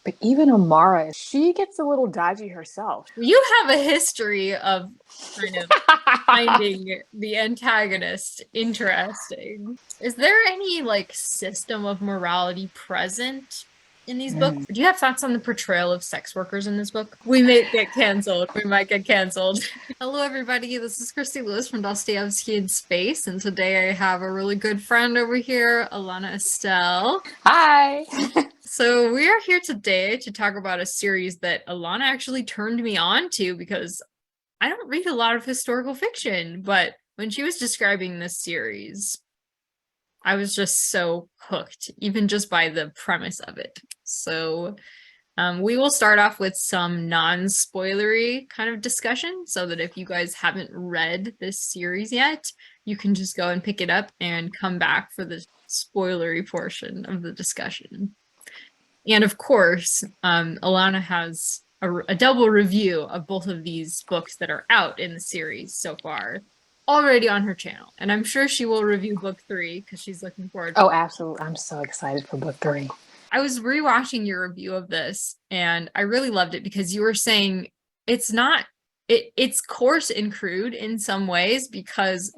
But even Amara, she gets a little dodgy herself. You have a history of kind of finding the antagonist interesting. Is there any like system of morality present in these books? Do you have thoughts on the portrayal of sex workers in this book? We may get canceled. We might get canceled. Hello, everybody. This is Christy Lewis from Dostoevsky in Space, and today I have a really good friend over here, Alana Estelle. Hi. So we are here today to talk about a series that Alana actually turned me on to because I don't read a lot of historical fiction, but when she was describing this series, I was just so hooked, even just by the premise of it. So we will start off with some non-spoilery kind of discussion so that if you guys haven't read this series yet, you can just go and pick it up and come back for the spoilery portion of the discussion. And of course, Alana has a double review of both of these books that are out in the series so far already on her channel. And I'm sure she will review book 3 because she's looking forward to it. Oh, absolutely. I'm so excited for book 3. I was rewatching your review of this and I really loved it because you were saying it's not, it's coarse and crude in some ways because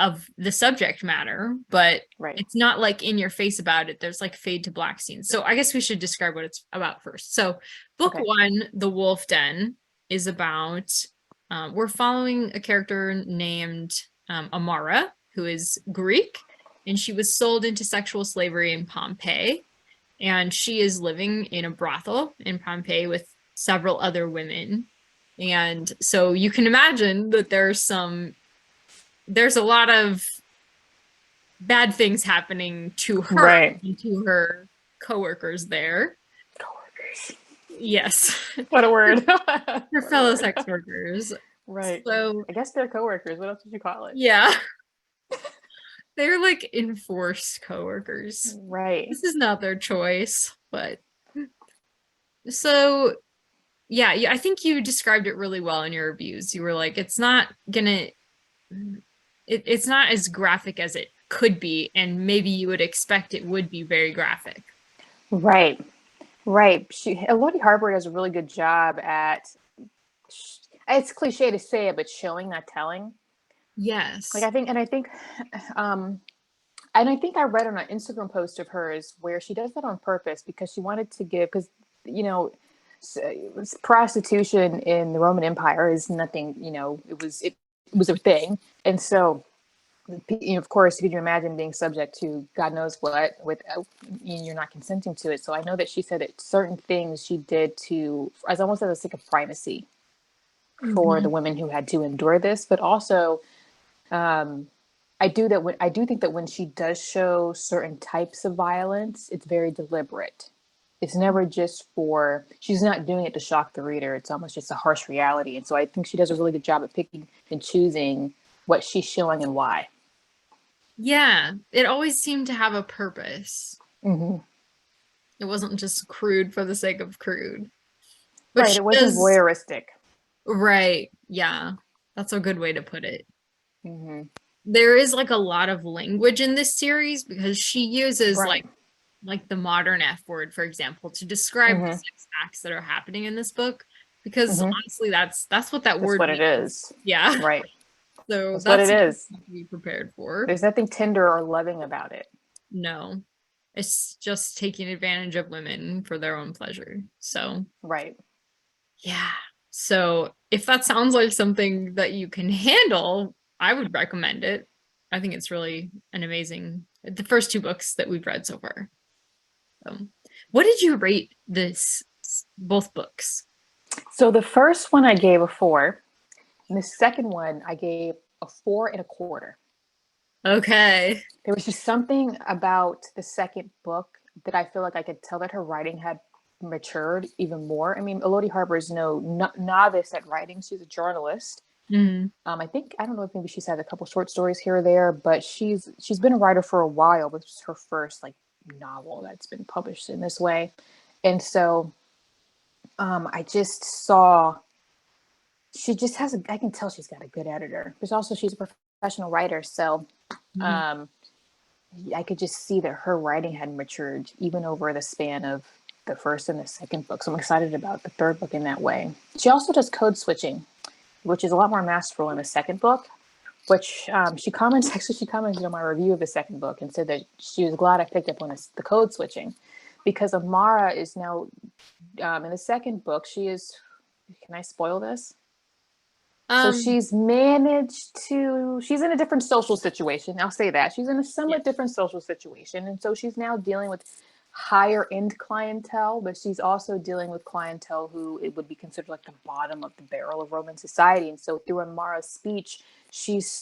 of the subject matter, but it's not like in your face about it. There's like fade to black scenes. So I guess we should describe what it's about first. So book 1, The Wolf Den, is about, we're following a character named Amara, who is Greek, and she was sold into sexual slavery in Pompeii. And she is living in a brothel in Pompeii with several other women. And so you can imagine that there's a lot of bad things happening to her and to her coworkers there. Coworkers. Yes. What a word. Her fellow sex workers. Right. So I guess they're coworkers. What else would you call it? Yeah. They're like enforced coworkers. Right. This is not their choice, but so yeah, I think you described it really well in your reviews. You were like, it's not as graphic as it could be, and maybe you would expect it would be very graphic. Right. Elodie Harper does a really good job at, it's cliche to say it, but showing, not telling. Yes. Like I think I read on an Instagram post of hers where she does that on purpose because she wanted to give, because, prostitution in the Roman Empire is nothing, it was a thing. And so, of course, could you imagine being subject to God knows what without you're not consenting to it? So I know that she said that certain things she did as almost as a sake of privacy for the women who had to endure this, but also, I do think that when she does show certain types of violence, it's very deliberate. It's never just she's not doing it to shock the reader. It's almost just a harsh reality. And so I think she does a really good job at picking and choosing what she's showing and why. Yeah, it always seemed to have a purpose. Mm-hmm. It wasn't just crude for the sake of crude. But right, it wasn't voyeuristic. Right, yeah. That's a good way to put it. Mm-hmm. There is like a lot of language in this series because she uses like the modern F word, for example, to describe the sex acts that are happening in this book. Because honestly, that's what that word means. What it is. Yeah. Right. So that's what it is. To be prepared for. There's nothing tender or loving about it. No. It's just taking advantage of women for their own pleasure. So right. Yeah. So if that sounds like something that you can handle, I would recommend it. I think it's really an amazing, the first 2 books that we've read so far. What did you rate both books? So the first one I gave a 4, and the second one I gave a 4 1/4. Okay. There was just something about the second book that I feel like I could tell that her writing had matured even more. I mean, Elodie Harper is no novice at writing. She's a journalist. I think, I don't know if maybe she's had a couple short stories here or there, but she's been a writer for a while. This is her first novel that's been published in this way. And so I just saw she just has I can tell she's got a good editor, but also she's a professional writer. So I could just see that her writing had matured even over the span of the first and the second book. So I'm excited about the third book in that way. She also does code switching, which is a lot more masterful in the second book, which she commented on my review of the second book and said that she was glad I picked up on the code switching, because Amara is now, in the second book, can I spoil this? So she's in a different social situation. I'll say that. She's in a somewhat different social situation. And so she's now dealing with higher end clientele, but she's also dealing with clientele who it would be considered like the bottom of the barrel of Roman society. And so through Amara's speech,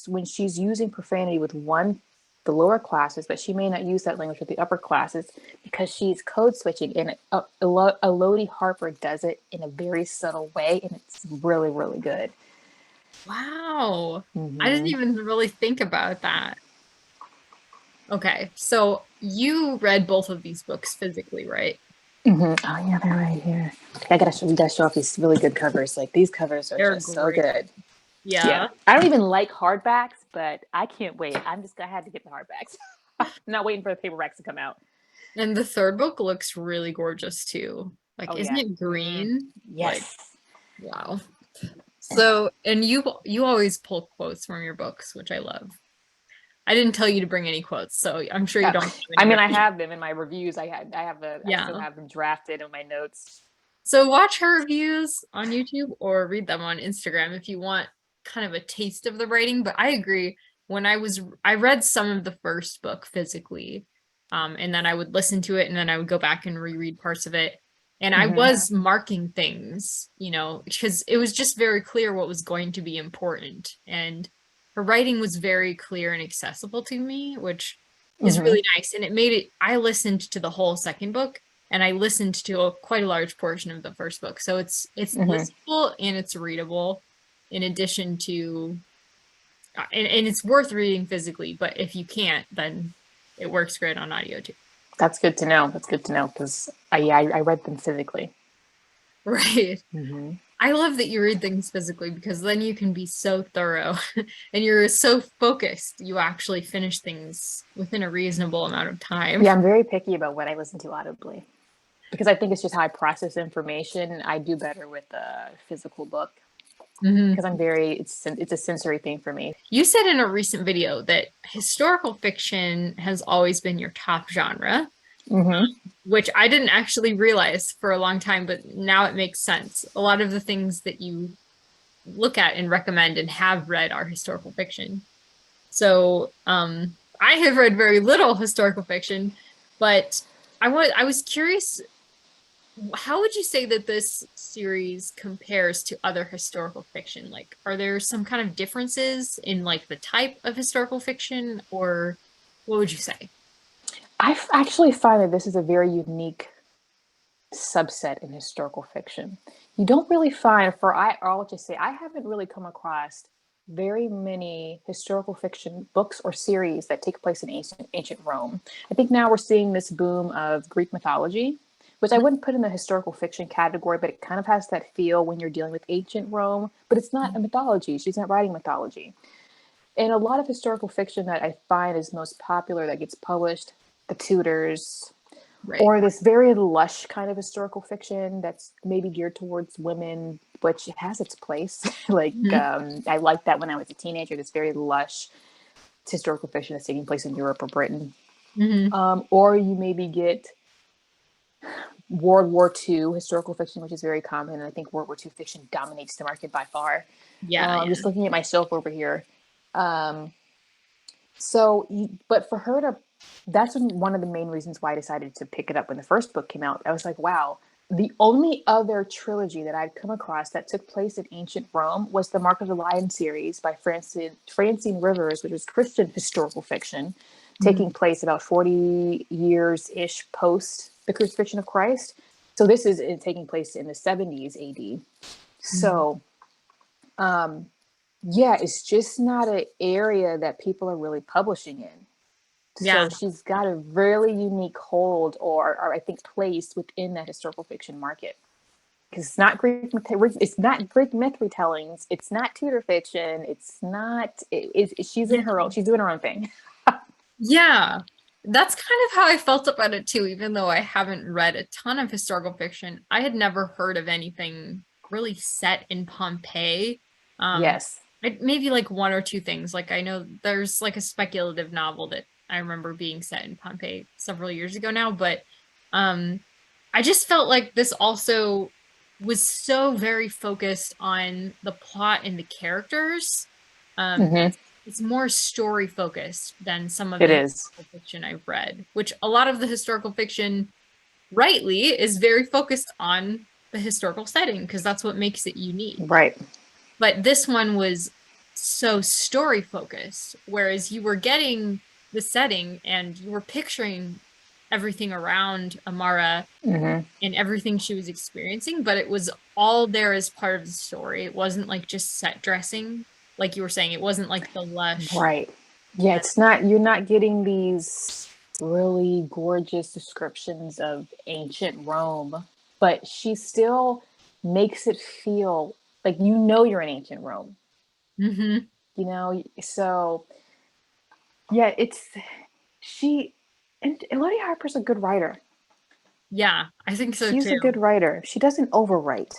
when she's using profanity with the lower classes, but she may not use that language with the upper classes because she's code switching. And Elodie Harper does it in a very subtle way, and it's really, really good. Wow. I didn't even really think about that. Okay, so you read both of these books physically, right? Oh yeah, they're right here. We gotta show off these really good covers. Like these covers are just so good. Yeah. I don't even like hardbacks, but I can't wait. I had to get the hardbacks. I'm not waiting for the paperbacks to come out. And the third book looks really gorgeous too. Like, isn't it green? Yes. Like, wow. So, and you always pull quotes from your books, which I love. I didn't tell you to bring any quotes, so I'm sure you don't. I mean, I have them in my reviews. I still have them drafted in my notes. So watch her reviews on YouTube or read them on Instagram if you want kind of a taste of the writing. But I agree. I read some of the first book physically, and then I would listen to it, and then I would go back and reread parts of it. And I was marking things, because it was just very clear what was going to be important. And her writing was very clear and accessible to me, which is really nice. And I listened to the whole second book, and I listened to quite a large portion of the first book. So it's listenable and it's readable, in addition to, and it's worth reading physically, but if you can't, then it works great on audio too. That's good to know. Because I read them physically. Right. I love that you read things physically, because then you can be so thorough and you're so focused. You actually finish things within a reasonable amount of time. Yeah, I'm very picky about what I listen to audibly, because I think it's just how I process information. I do better with a physical book because it's a sensory thing for me. You said in a recent video that historical fiction has always been your top genre, which I didn't actually realize for a long time, but now it makes sense. A lot of the things that you look at and recommend and have read are historical fiction. So I have read very little historical fiction, but I was curious, how would you say that this series compares to other historical fiction? Like, are there some kind of differences in like the type of historical fiction, or what would you say? I actually find that this is a very unique subset in historical fiction. You don't really find, I'll just say, I haven't really come across very many historical fiction books or series that take place in ancient Rome. I think now we're seeing this boom of Greek mythology, which I wouldn't put in the historical fiction category, but it kind of has that feel when you're dealing with ancient Rome, but it's not a mythology. She's not writing mythology. And a lot of historical fiction that I find is most popular that gets published, the Tudors, or this very lush kind of historical fiction that's maybe geared towards women, which has its place. I liked that when I was a teenager, this very lush historical fiction that's taking place in Europe or Britain. Or you maybe get World War II historical fiction, which is very common. And I think World War II fiction dominates the market by far. I'm just looking at myself over here. But for her that's one of the main reasons why I decided to pick it up when the first book came out. I was like, wow, the only other trilogy that I'd come across that took place in ancient Rome was the Mark of the Lion series by Francine Rivers, which is Christian historical fiction, taking place about 40 years-ish post the crucifixion of Christ. So this is taking place in the 70s AD. So, it's just not an area that people are really publishing in. So she's got a really unique hold or I think place within that historical fiction market. Because it's not Greek myth retellings. It's not Tudor fiction. It's not. She's in her own. She's doing her own thing. Yeah, That's kind of how I felt about it too, even though I haven't read a ton of historical fiction. I had never heard of anything really set in Pompeii. Um, Yes. maybe like one or two things. Like I know there's like a speculative novel that I remember being set in Pompeii several years ago now, but um, I just felt like this also was so very focused on the plot and the characters. Hmm. It's more story focused than some of It the is. historical fiction I've read, which a lot of the historical fiction, rightly, is very focused on the historical setting because that's what makes it unique. Right. But this one was so story focused, whereas you were getting the setting and you were picturing everything around Amara Hmm. and everything she was experiencing, but it was all there as part of the story. It wasn't like just set dressing, like you were saying. It wasn't like the lush. Right. Yeah, it's not, you're not getting these really gorgeous descriptions of ancient Rome, but she still makes it feel like you know you're in ancient Rome, Mm-hmm. you know? So, yeah, it's she and Elodie Harper's a good writer. Yeah, I think so She's too. a good writer. She doesn't overwrite.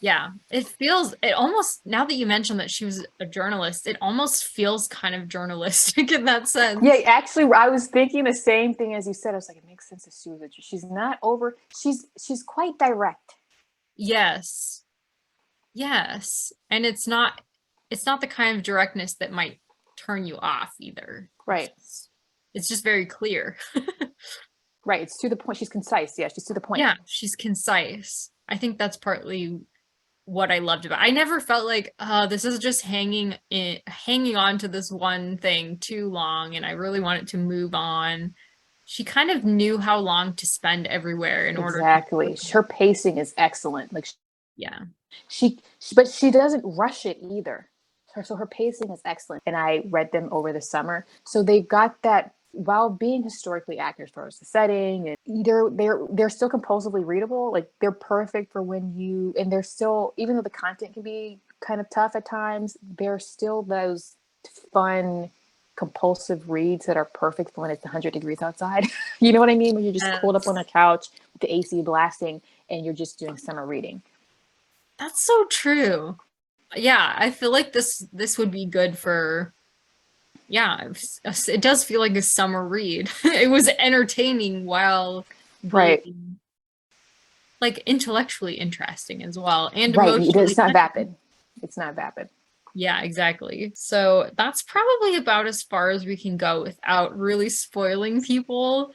Yeah, it almost, now that you mentioned that she was a journalist, it almost feels kind of journalistic in that Yeah, sense. actually, I was thinking the same thing as you said. I was like, it makes sense that she was a, she's not over. She's quite direct. Yes. Yes. And it's not the kind of directness that might turn you off either. Right. It's just very clear. Right. It's to the point. She's concise. Yeah, she's to the point. Yeah, she's concise. I think that's partly what I loved about it. I never felt like, this is just hanging on to this one thing too long and I really want it to move on. She kind of knew how long to spend everywhere in order to do Exactly. it. Her pacing is excellent. Like Yeah. but she doesn't rush it either. So her pacing is excellent. And I read them over the summer. So they've got that while being historically accurate as far as the setting, and they're still compulsively readable. Like they're perfect for when you, and they're still, even though the content can be kind of tough at times, they're still those fun compulsive reads that are perfect for when it's 100 degrees outside. You know what I mean? When you're just cooled up on Yes. a couch with the AC blasting and you're just doing summer reading. That's so true. Yeah, I feel like this would be good for, yeah, it does feel like a summer read. It was entertaining while Right. being like intellectually interesting as well and Right. emotionally It's not touching. vapid. It's not vapid. Yeah, exactly. So that's probably about as far as we can go without really spoiling people.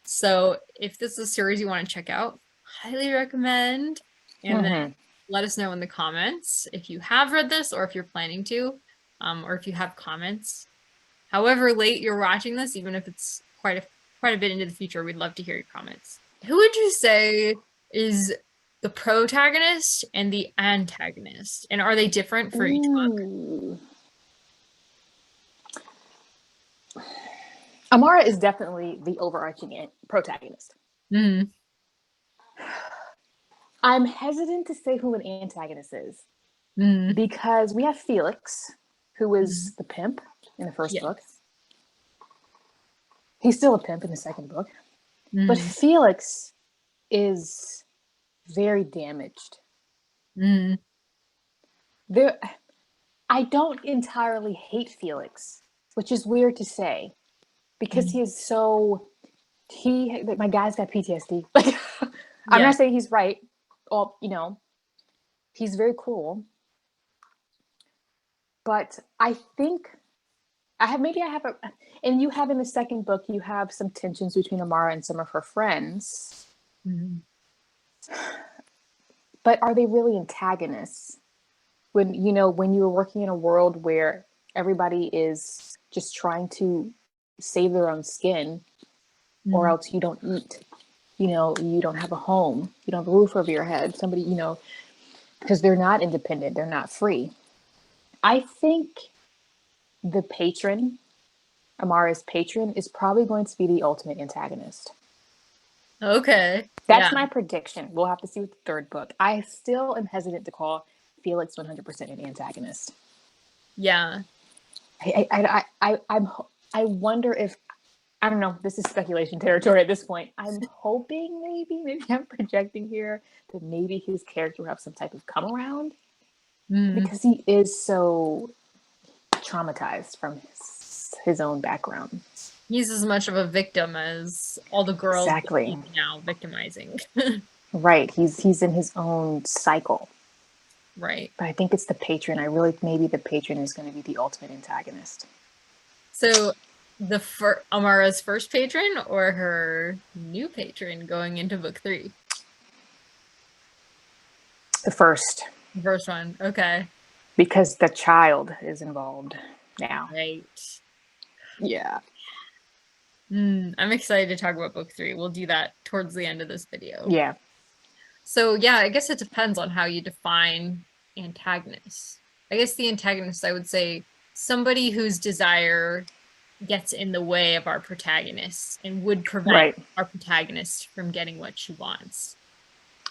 So if this is a series you want to check out, highly recommend. And then Mm-hmm. let us know in the comments if you have read this or if you're planning to, or if you have comments. However late you're watching this, even if it's quite a bit into the future, we'd love to hear your comments. Who would you say is the protagonist and the antagonist? And are they different for each book? Ooh. Amara is definitely the overarching protagonist. Mm, I'm hesitant to say who an antagonist is mm, because we have Felix, who mm. is the pimp in the first book. Yes. He's still a pimp in the second book. But Mm, Felix is very damaged. mm, There, I don't entirely hate Felix, which is weird to say because mm. he is so my guy's got PTSD. Like I'm Yeah. not saying he's right. Well, he's very cool. But I think I have a, and you have in the second book, you have some tensions between Amara and some of her friends. Mm, But are they really antagonists? When you're working in a world where everybody is just trying to save their own skin, or mm. else you don't eat. You don't have a home, you don't have a roof over your head. Somebody, because they're not independent, they're not free. I think the patron, Amara's patron, is probably going to be the ultimate antagonist. Okay. That's Yeah. my prediction. We'll have to see with the third book. I still am hesitant to call Felix 100% an antagonist. Yeah. I wonder if I don't know. This is speculation territory at this point. I'm hoping maybe I'm projecting here that maybe his character will have some type of come around because he is so traumatized from his own background. He's as much of a victim as all the girls that Exactly. he's now victimizing. Right. He's in his own cycle. Right. But I think it's the patron. Maybe the patron is going to be the ultimate antagonist. So Amara's first patron or her new patron going into book 3? The first. The first one. Okay. Because the child is involved now. Right. Yeah. I'm excited to talk about book 3. We'll do that towards the end of this video. Yeah. So yeah, I guess it depends on how you define antagonists. I guess the antagonist, I would say, somebody whose desire gets in the way of our protagonist and would prevent our protagonist from getting what she wants.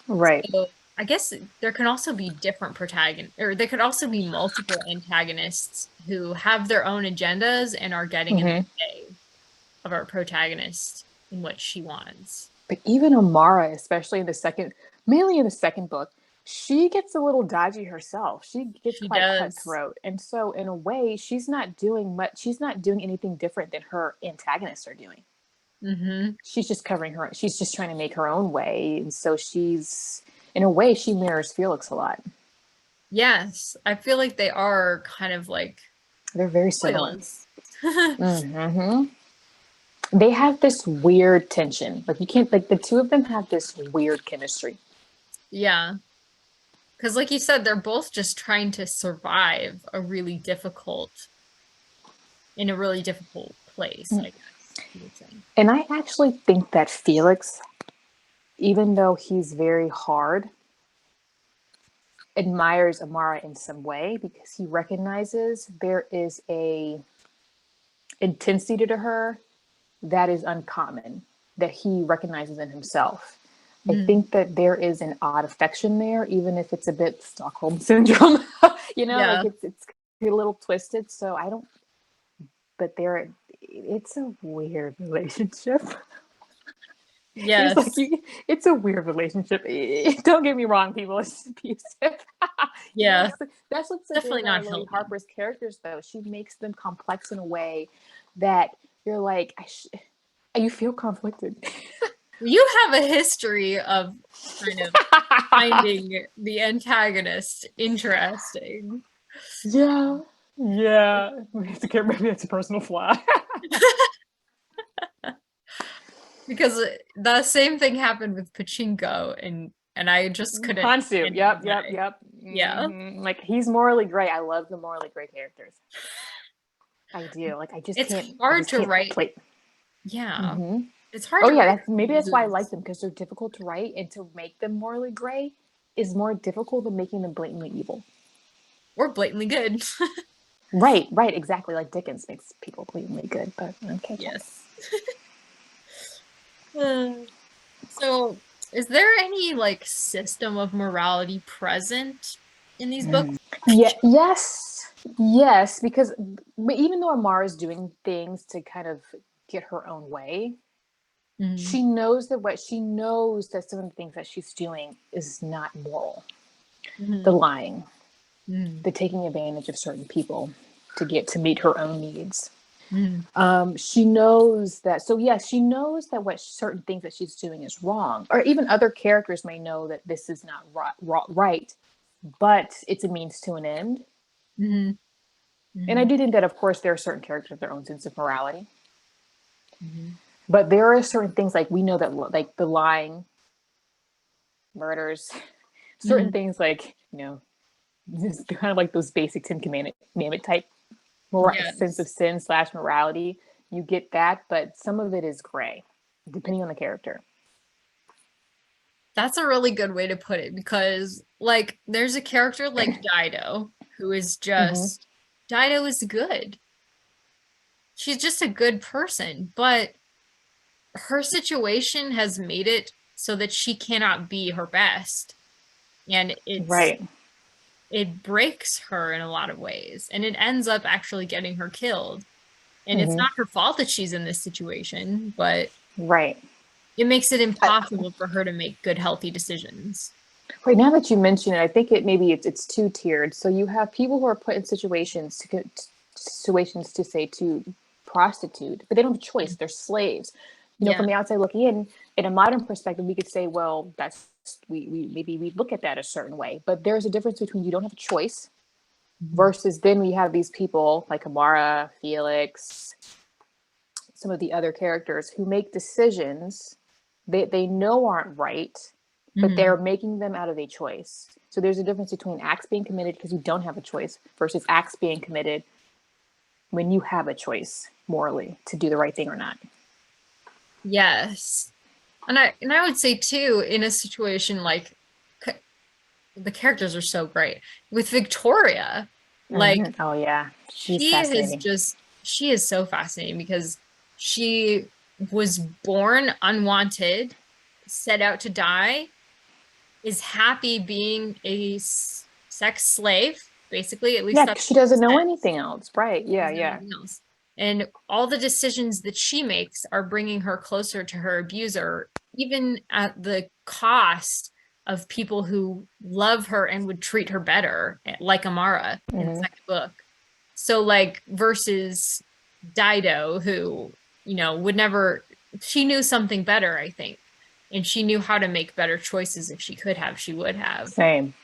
Right. So I guess there can also be different protagonists, or there could also be multiple antagonists who have their own agendas and are getting in the way of our protagonist in what she wants. But even Amara, especially mainly in the second book, she gets a little dodgy herself. She gets quite cutthroat. And so in a way, she's not doing much. She's not doing anything different than her antagonists are doing. She's just she's just trying to make her own way. And so in a way, she mirrors Felix a lot. Yes. I feel like they are kind of like... They're very similar. They have this weird tension. Like the two of them have this weird chemistry. Yeah. Because like you said, they're both just trying to survive in a really difficult place, I guess you would say. And I actually think that Felix, even though he's very hard, admires Amara in some way because he recognizes there is a intensity to her that is uncommon, that he recognizes in himself. I think that there is an odd affection there, even if it's a bit Stockholm syndrome, like it's a little twisted. So but it's a weird relationship. Yes. It's a weird relationship. Don't get me wrong, people. It's abusive. Yeah. That's what's so definitely not Elodie Harper's characters, though. She makes them complex in a way that you're like, you feel conflicted. You have a history of kind of finding the antagonist interesting. Yeah. Maybe it's a personal flaw. Because the same thing happened with Pachinko, and I just couldn't. Hansu. Yep. Yeah. Like, he's morally gray. I love the morally gray characters. I do. Like, I just it's can't. hard to write. Yeah. It's hard. Maybe that's why I like them, because they're difficult to write, and to make them morally gray is more difficult than making them blatantly evil or blatantly good. Right, exactly. Like Dickens makes people blatantly good, but okay. Yes. So, is there any like system of morality present in these books? Yes, because even though Amara is doing things to kind of get her own way, she knows that some of the things that she's doing is not moral. The lying, the taking advantage of certain people to meet her own needs. She knows that. So yes, she knows that what certain things that she's doing is wrong, or even other characters may know that this is not right, but it's a means to an end. And I do think that, of course, there are certain characters with their own sense of morality. But there are certain things, like we know that, like the lying, murders, certain things, like, it's kind of like those basic Ten Commandment type sense of sin / morality. You get that, but some of it is gray, depending on the character. That's a really good way to put it, because like there's a character like Dido who is just Dido is good. She's just a good person, but her situation has made it so that she cannot be her best. And it breaks her in a lot of ways, and it ends up actually getting her killed. And it's not her fault that she's in this situation, but Right. it makes it impossible for her to make good, healthy decisions. Right now that you mention it, I think it's two tiered. So you have people who are put in situations to say to prostitute, but they don't have a choice. They're slaves. You know, Yeah. from the outside looking in a modern perspective, we could say, well, that's we maybe we look at that a certain way. But there's a difference between you don't have a choice versus then we have these people like Amara, Felix, some of the other characters who make decisions they know aren't right, but Mhm. they're making them out of a choice. So there's a difference between acts being committed because you don't have a choice versus acts being committed when you have a choice morally to do the right thing or not. Yes. And I would say too, in a situation like the characters are so great. With Victoria, like Oh yeah, she's she has fascinating. just she is so fascinating because she was born unwanted, set out to die, is happy being a sex slave, basically. At least Yeah, that's 'cause she what she doesn't know said. anything else, right? She Yeah, doesn't know yeah. anything else. And all the decisions that she makes are bringing her closer to her abuser, even at the cost of people who love her and would treat her better, like Amara in the second book. So, like, versus Dido, who, would never, she knew something better, I think. And she knew how to make better choices if she could have, she would have. Same.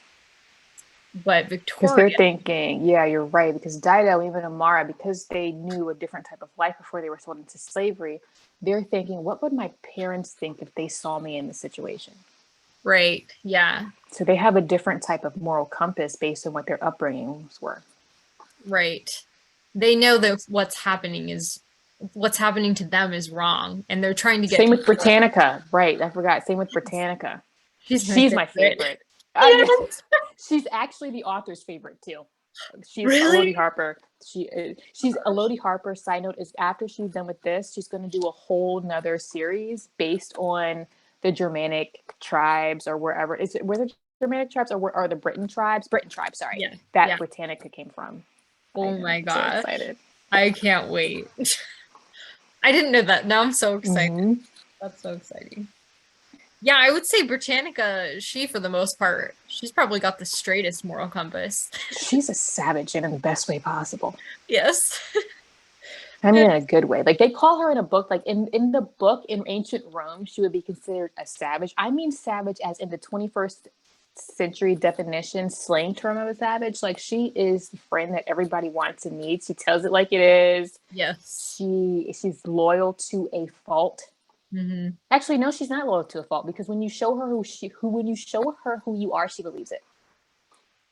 But Because they're Victoria, thinking, yeah, you're right. Because Dido, even Amara, because they knew a different type of life before they were sold into slavery, they're thinking, what would my parents think if they saw me in this situation? right? Yeah. So they have a different type of moral compass based on what their upbringings were. Right. They know that what's happening to them is wrong, and they're trying to get Same with control. Britannica, right? I forgot. Same with Britannica. She's my She's my favorite. favorite. Yeah. Yes. She's actually the author's favorite too. She's Really? Elodie Harper. She's Elodie Harper. Side note is after she's done with this, she's going to do a whole nother series based on the Germanic tribes or wherever. Is it where the Germanic tribes or where are the Britain tribes? Britain tribes, sorry. Yeah. That Yeah. Britannica came from. I Oh know. my So gosh. excited. I can't wait. I didn't know that. Now I'm so excited. Mm-hmm. That's so exciting. Yeah, I would say Britannica, she, for the most part, she's probably got the straightest moral compass. She's a savage in the best way possible. Yes. I mean, in a good way. Like they call her in a book, like in the book in ancient Rome, she would be considered a savage. I mean, savage as in the 21st century definition, slang term of a savage. Like she is the friend that everybody wants and needs. She tells it like it is. Yes. She's loyal to a fault. Hmm. Actually, no, she's not loyal to a fault because when you show her when you show her who you are, she believes it.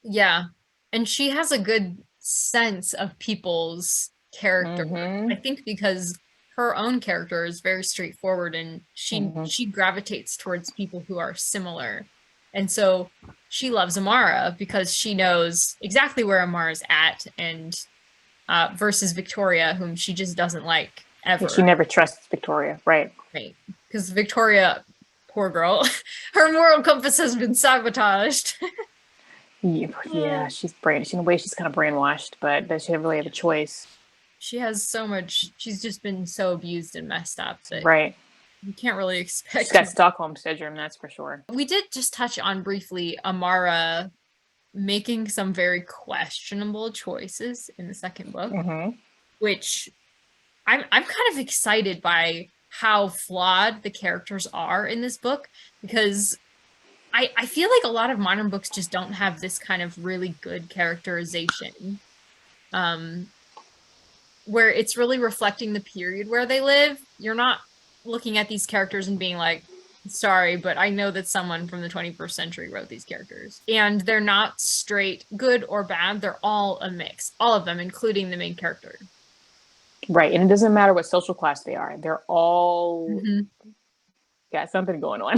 Yeah. And she has a good sense of people's character. I Mm-hmm. think because her own character is very straightforward and she Mm-hmm. she gravitates towards people who are similar. And so she loves Amara because she knows exactly where Amara's at and versus Victoria, whom she just doesn't like Yeah, she ever. never trusts Victoria, right? Right. Because Victoria, poor girl, her moral compass has been sabotaged. Yeah, she's in a way she's kind of brainwashed, but does she really have a choice? She has so much, she's just been so abused and messed up that Right. you can't really She's expect got much. Stockholm syndrome, that's for sure. We did just touch on briefly Amara making some very questionable choices in the second book, Mm-hmm. which I'm kind of excited by how flawed the characters are in this book because I feel like a lot of modern books just don't have this kind of really good characterization. Um, where it's really reflecting the period where they live. You're not looking at these characters and being like, sorry, but I know that someone from the 21st century wrote these characters. And they're not straight good or bad. They're all a mix, all of them, including the main character. Right. And it doesn't matter what social class they are. They're all Mm-hmm. got something going on.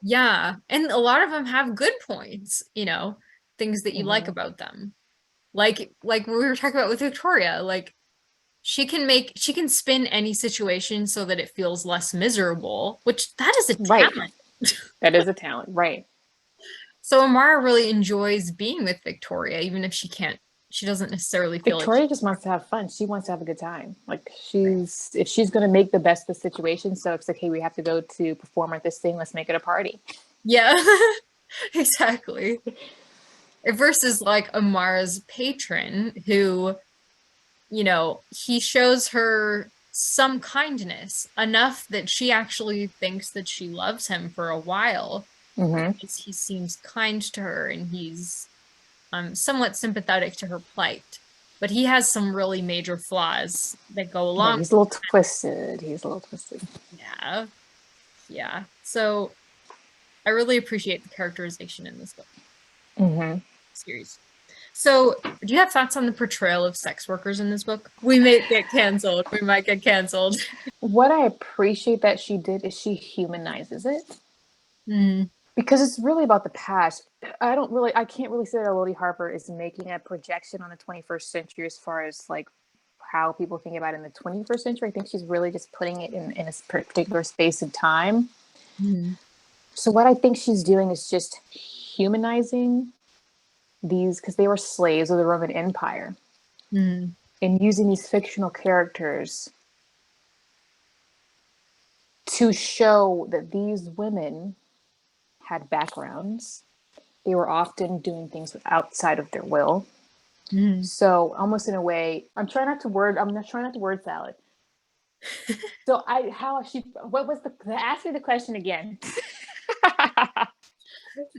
Yeah. And a lot of them have good points, things that you like Mm-hmm. about them. Like we were talking about with Victoria, like she can spin any situation so that it feels less miserable, which that is a Right. talent. That is a talent. Right. So Amara really enjoys being with Victoria, even if she can't she doesn't necessarily feel like Victoria just wants to have fun. She wants to have a good time. Like if she's gonna make the best of the situation, so it's like, hey, we have to go to perform at this thing, let's make it a party. yeah, exactly. Versus like Amara's patron, who, you know, he shows her some kindness enough that she actually thinks that she loves him for a while. Mm-hmm. He seems kind to her and he's somewhat sympathetic to her plight. But he has some really major flaws that go Yeah, along. he's a little twisted. He's a little twisted. Yeah. Yeah. So I really appreciate the characterization in this book Mm-hmm. series. So, do you have thoughts on the portrayal of sex workers in this book? We may get canceled. We might get canceled. What I appreciate that she did is she humanizes it. Mm. Because it's really about the past. I can't really say that Elodie Harper is making a projection on the 21st century as far as like how people think about it in the 21st century. I think she's really just putting it in a particular space of time. Mm. So what I think she's doing is just humanizing these, because they were slaves of the Roman Empire, Mm. and using these fictional characters to show that these women had backgrounds. They were often doing things outside of their will. Mm. So almost in a way, I'm not trying not to word salad. So what was ask me the question again.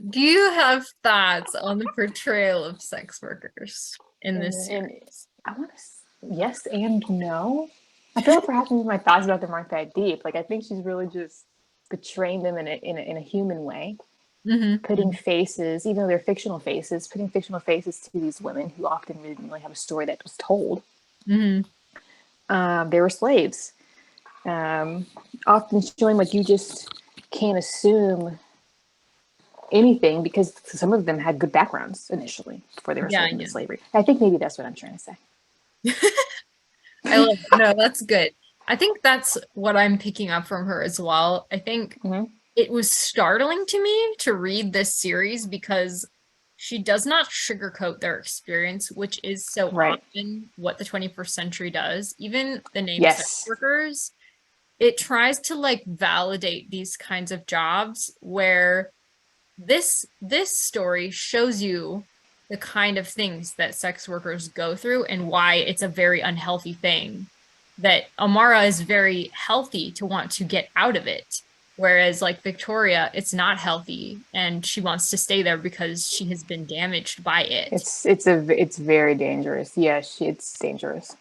Do you have thoughts on the portrayal of sex workers in this and series? I want to, yes and no. I feel like perhaps maybe my thoughts about them aren't that deep. Like I think she's really just portraying them in a human way, Mm-hmm. putting faces, even though they're fictional faces, putting fictional faces to these women who often didn't really have a story that was told. Mm-hmm. They were slaves. Often showing like you just can't assume anything because some of them had good backgrounds initially before they were Yeah, sold into yeah. slavery. I think maybe that's what I'm trying to say. I love it. No, that's good. I think that's what I'm picking up from her as well. I think Mm-hmm. it was startling to me to read this series because she does not sugarcoat their experience, which is so Right. often what the 21st century does. Even the name sex Yes. workers, it tries to like validate these kinds of jobs where this story shows you the kind of things that sex workers go through and why it's a very unhealthy thing. That Amara is very healthy to want to get out of it. Whereas like Victoria, it's not healthy and she wants to stay there because she has been damaged by it. It's very dangerous. Yes, it's dangerous.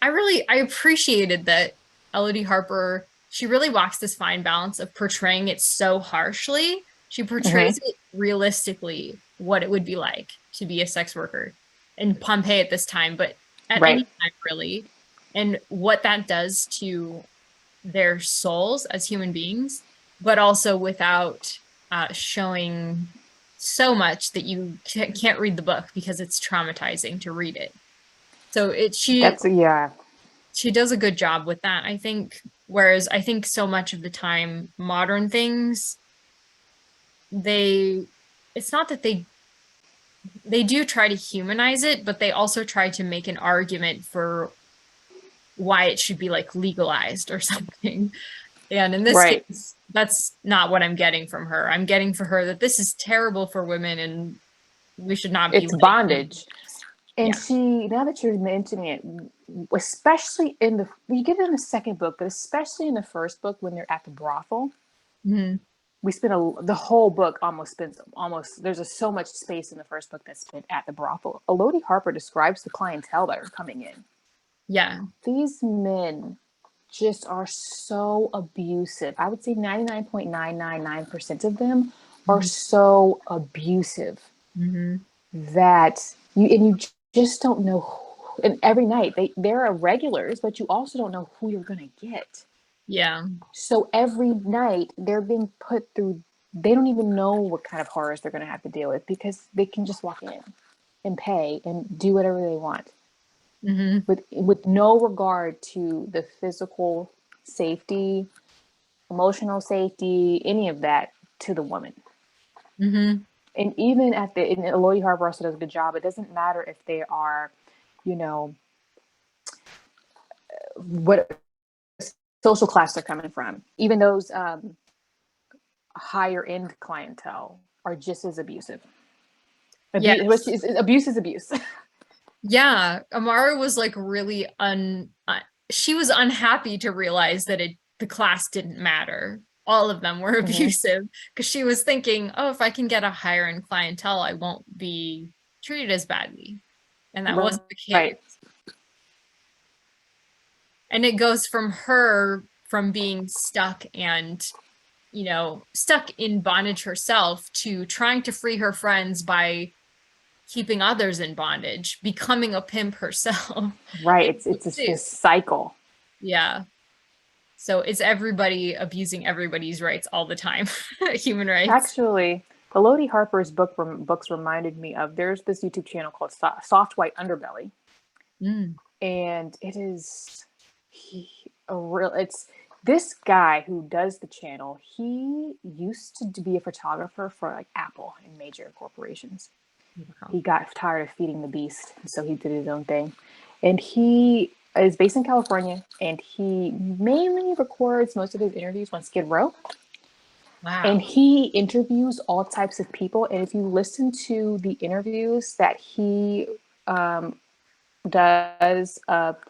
I appreciated that Elodie Harper, she really walks this fine balance of portraying it so harshly. She Mm-hmm. portrays it realistically what it would be like to be a sex worker in Pompeii at this time, but at any Right. time really. And what that does to their souls as human beings, but also without showing so much that you can't read the book because it's traumatizing to read it. So Yeah. she does a good job with that, I think. Whereas I think so much of the time, modern things, they, it's not that they do try to humanize it, but they also try to make an argument for why it should be like legalized or something. And in this Right. case, that's not what I'm getting from her. I'm getting for her that this is terrible for women and we should not be It's letting bondage. And yeah. she, now that you're mentioning it, especially you get it in the second book, but especially in the first book when they're at the brothel, Mm-hmm. we spend the whole book there's so much space in the first book that's spent at the brothel. Elodie Harper describes the clientele that are coming in. Yeah. These men just are so abusive. I would say 99.999% of them are so abusive Mm-hmm. that you just don't know and every night they're regulars, but you also don't know who you're gonna get. Yeah. So every night they're being put through, they don't even know what kind of horrors they're gonna have to deal with because they can just walk in and pay and do whatever they want Mm-hmm. with no regard to the physical safety, emotional safety, any of that to the woman. Mm-hmm. And even and Elodie Harper also does a good job. It doesn't matter if they are, you know, what social class they're coming from. Even those higher end clientele are just as abusive. Yes. Abuse is abuse. Yeah, Amara was like really she was unhappy to realize that the class didn't matter. All of them were abusive because she was thinking, oh, if I can get a higher end clientele, I won't be treated as badly. And that wasn't the case. Right. And it goes from her from being stuck and, stuck in bondage herself to trying to free her friends by keeping others in bondage, becoming a pimp herself. Right. It's this cycle. Yeah. So it's everybody abusing everybody's rights all the time. Human rights. Actually, Elodie Harper's books reminded me of, there's this YouTube channel called Soft White Underbelly. And it is it's this guy who does the channel. He used to be a photographer for like Apple and major corporations. Wow. He got tired of feeding the beast, so he did his own thing. And he is based in California, and he mainly records most of his interviews on Skid Row. Wow. And he interviews all types of people. And if you listen to the interviews that he does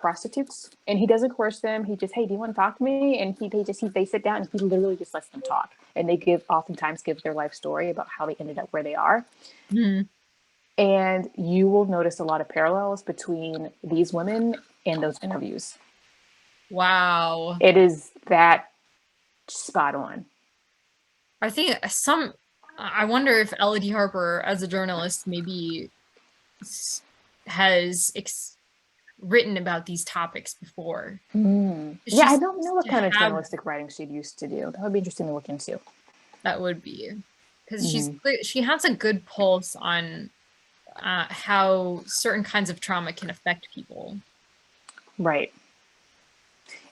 prostitutes, and he doesn't coerce them, he just, hey, do you want to talk to me? And they sit down and he literally just lets them talk. And they oftentimes give their life story about how they ended up where they are. And you will notice a lot of parallels between these women and those interviews. Wow. It is that spot on. I think I wonder if Elodie Harper, as a journalist, maybe has written about these topics before. Yeah, I don't know what kind of journalistic writing she'd used to do. That would be interesting to look into. That would be. Because she has a good pulse on how certain kinds of trauma can affect people. Right.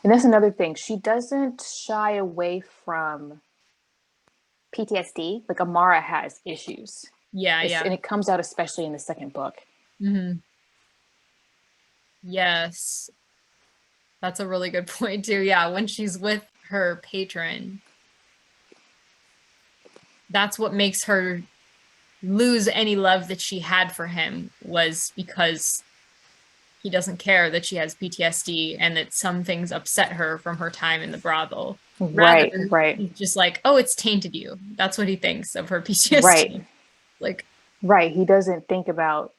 And that's another thing. She doesn't shy away from PTSD. Like Amara has issues. Yeah. And it comes out especially in the second book. Yes. That's a really good point too. Yeah, when she's with her patron, that's what makes her lose any love that she had for him, was because he doesn't care that she has PTSD and that some things upset her from her time in the brothel. Right. He's just like, oh, it's tainted you. That's what he thinks of her PTSD. Right. He doesn't think about,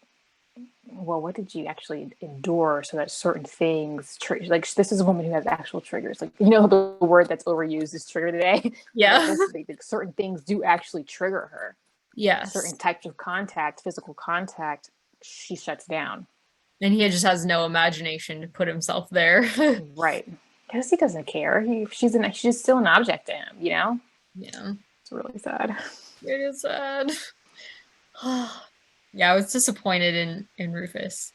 well, what did you actually endure so that certain things like this is a woman who has actual triggers. Like, the word that's overused is trigger today. Yeah. Certain things do actually trigger her. Yes. Certain types of physical contact, she shuts down. And he just has no imagination to put himself there. Right. Because he doesn't care. She's still an object to him, Yeah. It's really sad. It is sad. Yeah, I was disappointed in Rufus.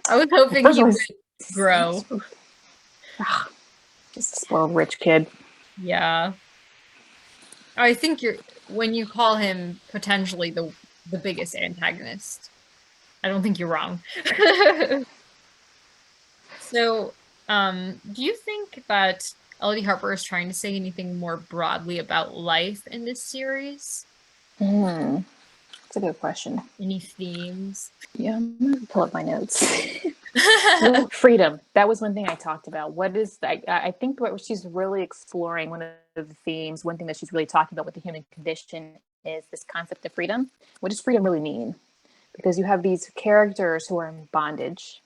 I was hoping he would grow. Just a spoiled rich kid. Yeah. I think when you call him potentially the biggest antagonist, I don't think you're wrong. So, do you think that Elodie Harper is trying to say anything more broadly about life in this series? That's a good question. Any themes? Yeah, I'm gonna pull up my notes. Freedom. That was one thing I talked about. I think what she's really exploring, one of the themes, one thing that she's really talking about with the human condition is this concept of freedom. What does freedom really mean? Because you have these characters who are in bondage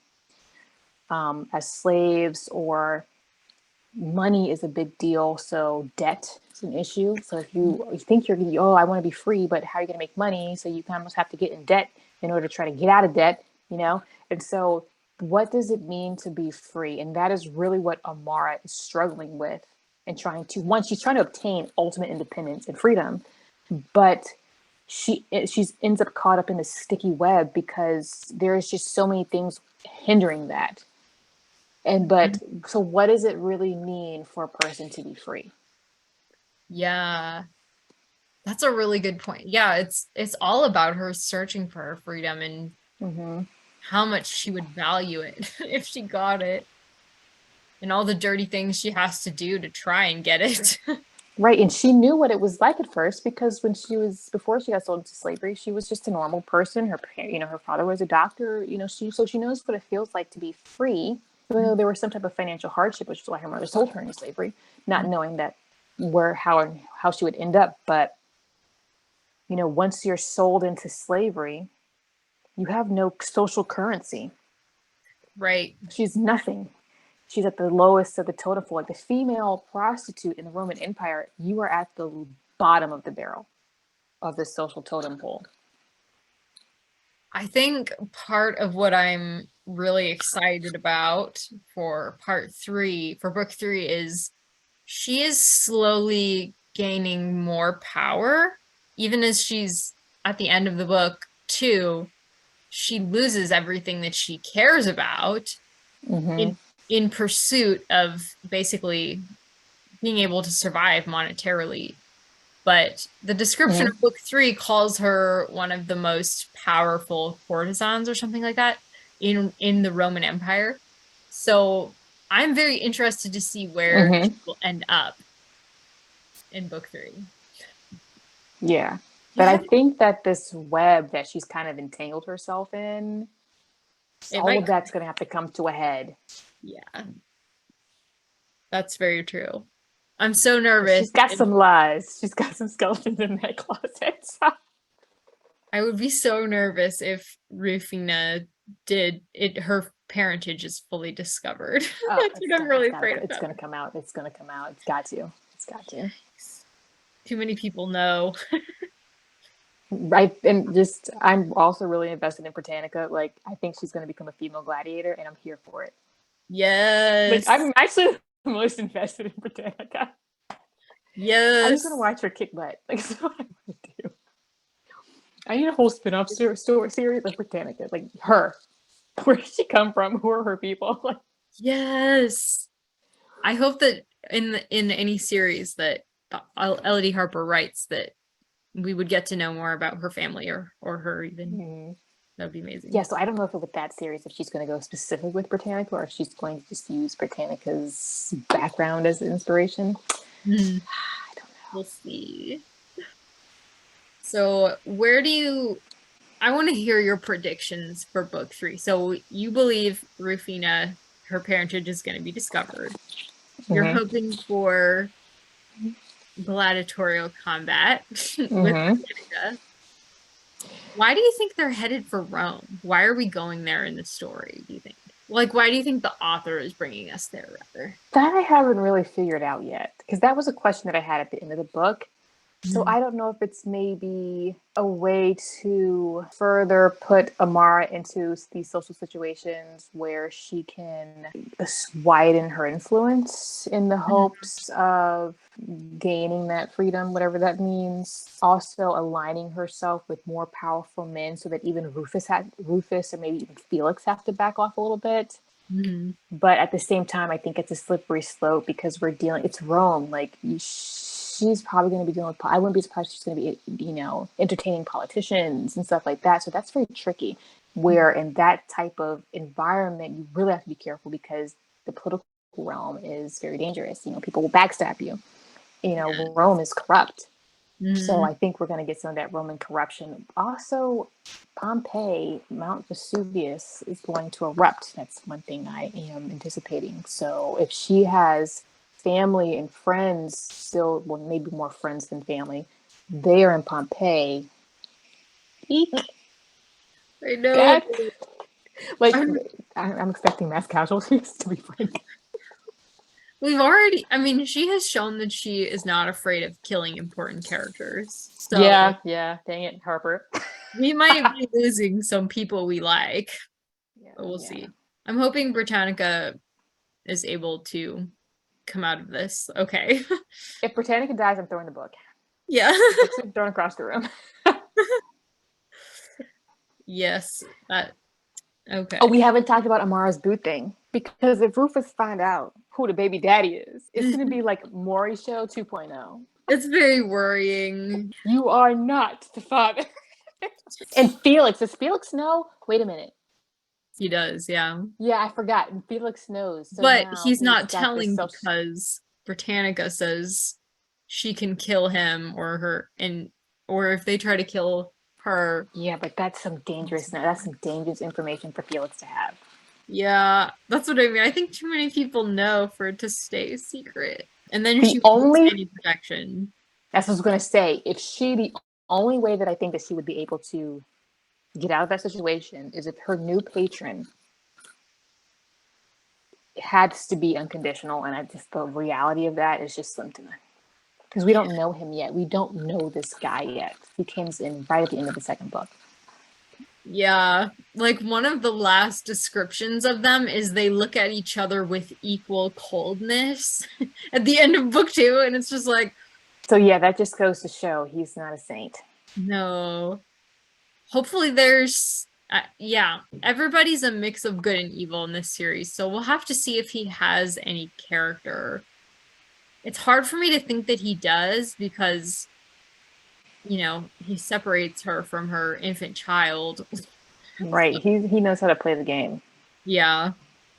as slaves, or money is a big deal. So debt is an issue. So if you think you're going to I want to be free, but how are you going to make money? So you almost have to get in debt in order to try to get out of debt, And so what does it mean to be free? And that is really what Amara is struggling with and she's trying to obtain ultimate independence and freedom, but she ends up caught up in a sticky web because there's just so many things hindering that. So what does it really mean for a person to be free? Yeah. That's a really good point. Yeah, it's all about her searching for her freedom and how much she would value it if she got it, and all the dirty things she has to do to try and get it. Right, and she knew what it was like at first because before she got sold into slavery, she was just a normal person. Her father was a doctor. She knows what it feels like to be free, even though there was some type of financial hardship, which is why her mother sold her into slavery, not knowing that how she would end up. But once you're sold into slavery, you have no social currency. Right. She's nothing. She's at the lowest of the totem pole. Like the female prostitute in the Roman Empire, you are at the bottom of the barrel of the social totem pole. I think part of what I'm really excited about for book 3, is she is slowly gaining more power, even as she's at the end of the book 2. She loses everything that she cares about in pursuit of basically being able to survive monetarily. But the description of book 3 calls her one of the most powerful courtesans or something like that in the Roman Empire. So I'm very interested to see where she will end up in book 3. Yeah. But I think that this web that she's kind of entangled herself in, all of that's going to have to come to a head. Yeah. That's very true. I'm so nervous. She's got some lies. She's got some skeletons in that closet. I would be so nervous if Rufina her parentage is fully discovered. That's what I'm really afraid of. It's going to come out. It's going to come out. It's got to. It's got to. Too many people know. Right. And I'm also really invested in Britannica. Like, I think she's going to become a female gladiator, and I'm here for it. Yes. Like, I'm actually the most invested in Britannica. Yes. I'm just going to watch her kick butt. Like, that's what I want to do. I need a whole spin-off series of Britannica. Like, her. Where did she come from? Who are her people? Like, yes. I hope that in any series that Elodie Harper writes, that we would get to know more about her family or her even. That would be amazing. Yeah, so I don't know if with that series, if she's going to go specifically with Britannica or if she's going to just use Britannica's background as inspiration. I don't know. We'll see. So I want to hear your predictions for book 3. So you believe Rufina, her parentage is going to be discovered. You're hoping for gladiatorial combat with Britannica. Why do you think they're headed for Rome? Why are we going there in the story, do you think? Like, why do you think the author is bringing us there, rather? That I haven't really figured out yet, because that was a question that I had at the end of the book. So I don't know if it's maybe a way to further put Amara into these social situations where she can widen her influence in the hopes of gaining that freedom, whatever that means. Also aligning herself with more powerful men so that even Rufus or maybe even Felix have to back off a little bit. But at the same time, I think it's a slippery slope because it's Rome. Like, she's probably going to be dealing with, I wouldn't be surprised if she's going to be, entertaining politicians and stuff like that. So that's very tricky, where in that type of environment, you really have to be careful because the political realm is very dangerous. People will backstab you. Rome is corrupt. So I think we're going to get some of that Roman corruption. Also, Pompeii, Mount Vesuvius is going to erupt. That's one thing I am anticipating. So if she has family and friends still, well, maybe more friends than family, they are in Pompeii. Eek. I know. I'm expecting mass casualties, to be frank. She has shown that she is not afraid of killing important characters. So yeah, dang it, Harper. We might be losing some people we like, but we'll see. I'm hoping Britannica is able to come out of this okay. If Britannica dies, I'm throwing the book. Yeah. I'm thrown across the room. Yes. Okay. Oh, we haven't talked about Amara's boot thing. Because if Rufus find out who the baby daddy is, it's going to be like Maury Show 2.0. It's very worrying. You are not the father. And Felix, does Felix know? Wait a minute. He does, yeah. Yeah, I forgot. And Felix knows. So But now he's he's not got this telling self. because Britannica says she can kill him or her, or if they try to kill her. Yeah, but that's some dangerous. That's some dangerous information for Felix to have. Yeah, that's what I mean. I think too many people know for it to stay a secret. And then she The would lose only any protection. That's what I was gonna say. If she, the only way that I think that she would be able to get out of that situation is if her new patron has to be unconditional, and I just the reality of that is just something because we don't know him yet. We don't know this guy yet. He comes in right at the end of the second book. Yeah, like one of the last descriptions of them is they look at each other with equal coldness at the end of book 2, and it's just like, So yeah, that just goes to show he's not a saint. no. Hopefully there's yeah, everybody's a mix of good and evil in this series, so we'll have to see if he has any character. It's hard for me to think that he does because he separates her from her infant child. Right. He knows how to play the game. Yeah.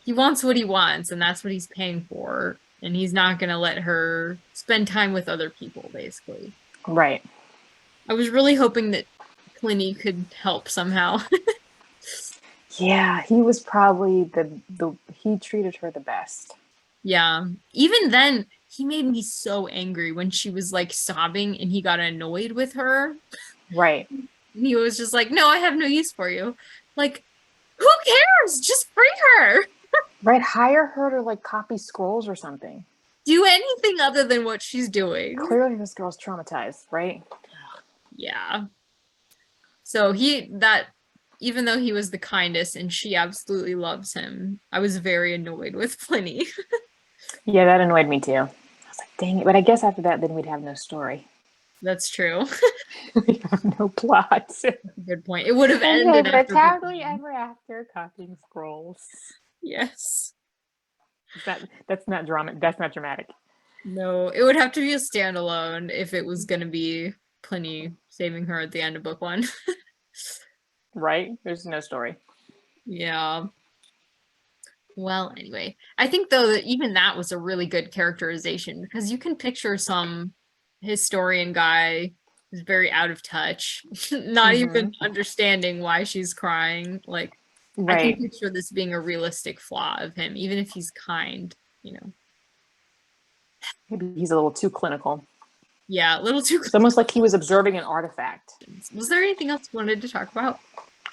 He wants what he wants, and that's what he's paying for. And he's not going to let her spend time with other people, basically. Right. I was really hoping that Pliny could help somehow. Yeah, he was probably he treated her the best. Yeah. Even then, he made me so angry when she was like sobbing and he got annoyed with her. Right. And he was just like, no, I have no use for you. Like, who cares? Just free her. Right. Hire her to like copy scrolls or something. Do anything other than what she's doing. Clearly this girl's traumatized, right? Yeah. So even though he was the kindest and she absolutely loves him, I was very annoyed with Pliny. Yeah, that annoyed me too. I was like, dang it. But I guess after that, then we'd have no story. That's true. We'd have no plot. Good point. It would have And ended live after happily ever after copying scrolls. Yes. That's not drama. That's not dramatic. No, it would have to be a standalone if it was going to be Pliny saving her at the end of book 1. Right? There's no story. Yeah. Well, anyway, I think though that even that was a really good characterization because you can picture some historian guy who's very out of touch, not even understanding why she's crying. Like, I can Right. picture this being a realistic flaw of him, even if he's kind. Maybe he's a little too clinical. Yeah, a little too. It's almost like he was observing an artifact. Was there anything else you wanted to talk about?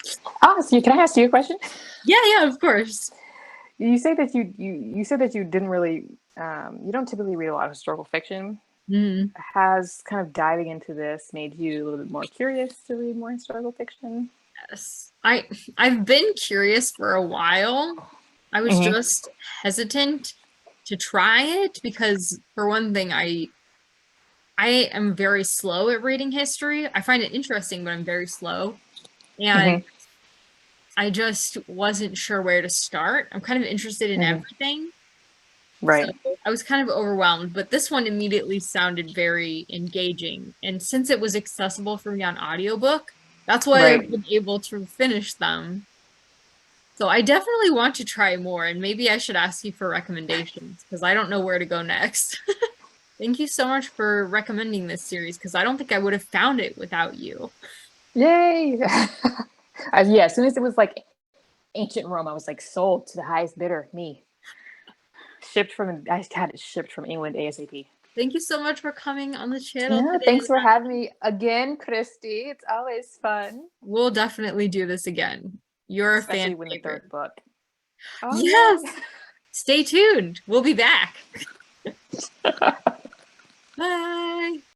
So can I ask you a question? Yeah, of course. You say that you said that you didn't really you don't typically read a lot of historical fiction. Mm. Has kind of diving into this made you a little bit more curious to read more historical fiction? Yes. I've been curious for a while. I was just hesitant to try it because for one thing I am very slow at reading history. I find it interesting, but I'm very slow. And I just wasn't sure where to start. I'm kind of interested in everything. Right. So I was kind of overwhelmed, but this one immediately sounded very engaging. And since it was accessible for me on audiobook, that's why I've been able to finish them. So I definitely want to try more, and maybe I should ask you for recommendations because I don't know where to go next. Thank you so much for recommending this series because I don't think I would have found it without you. Yay! Yeah, as soon as it was like ancient Rome, I was like sold to the highest bidder, me. I had it shipped from England ASAP. Thank you so much for coming on the channel Yeah, today. thanks for having me again, Christy. It's always fun. We'll definitely do this again. You're a fan Especially when favorite. the third book. Oh, yes. Stay tuned. We'll be back. Bye.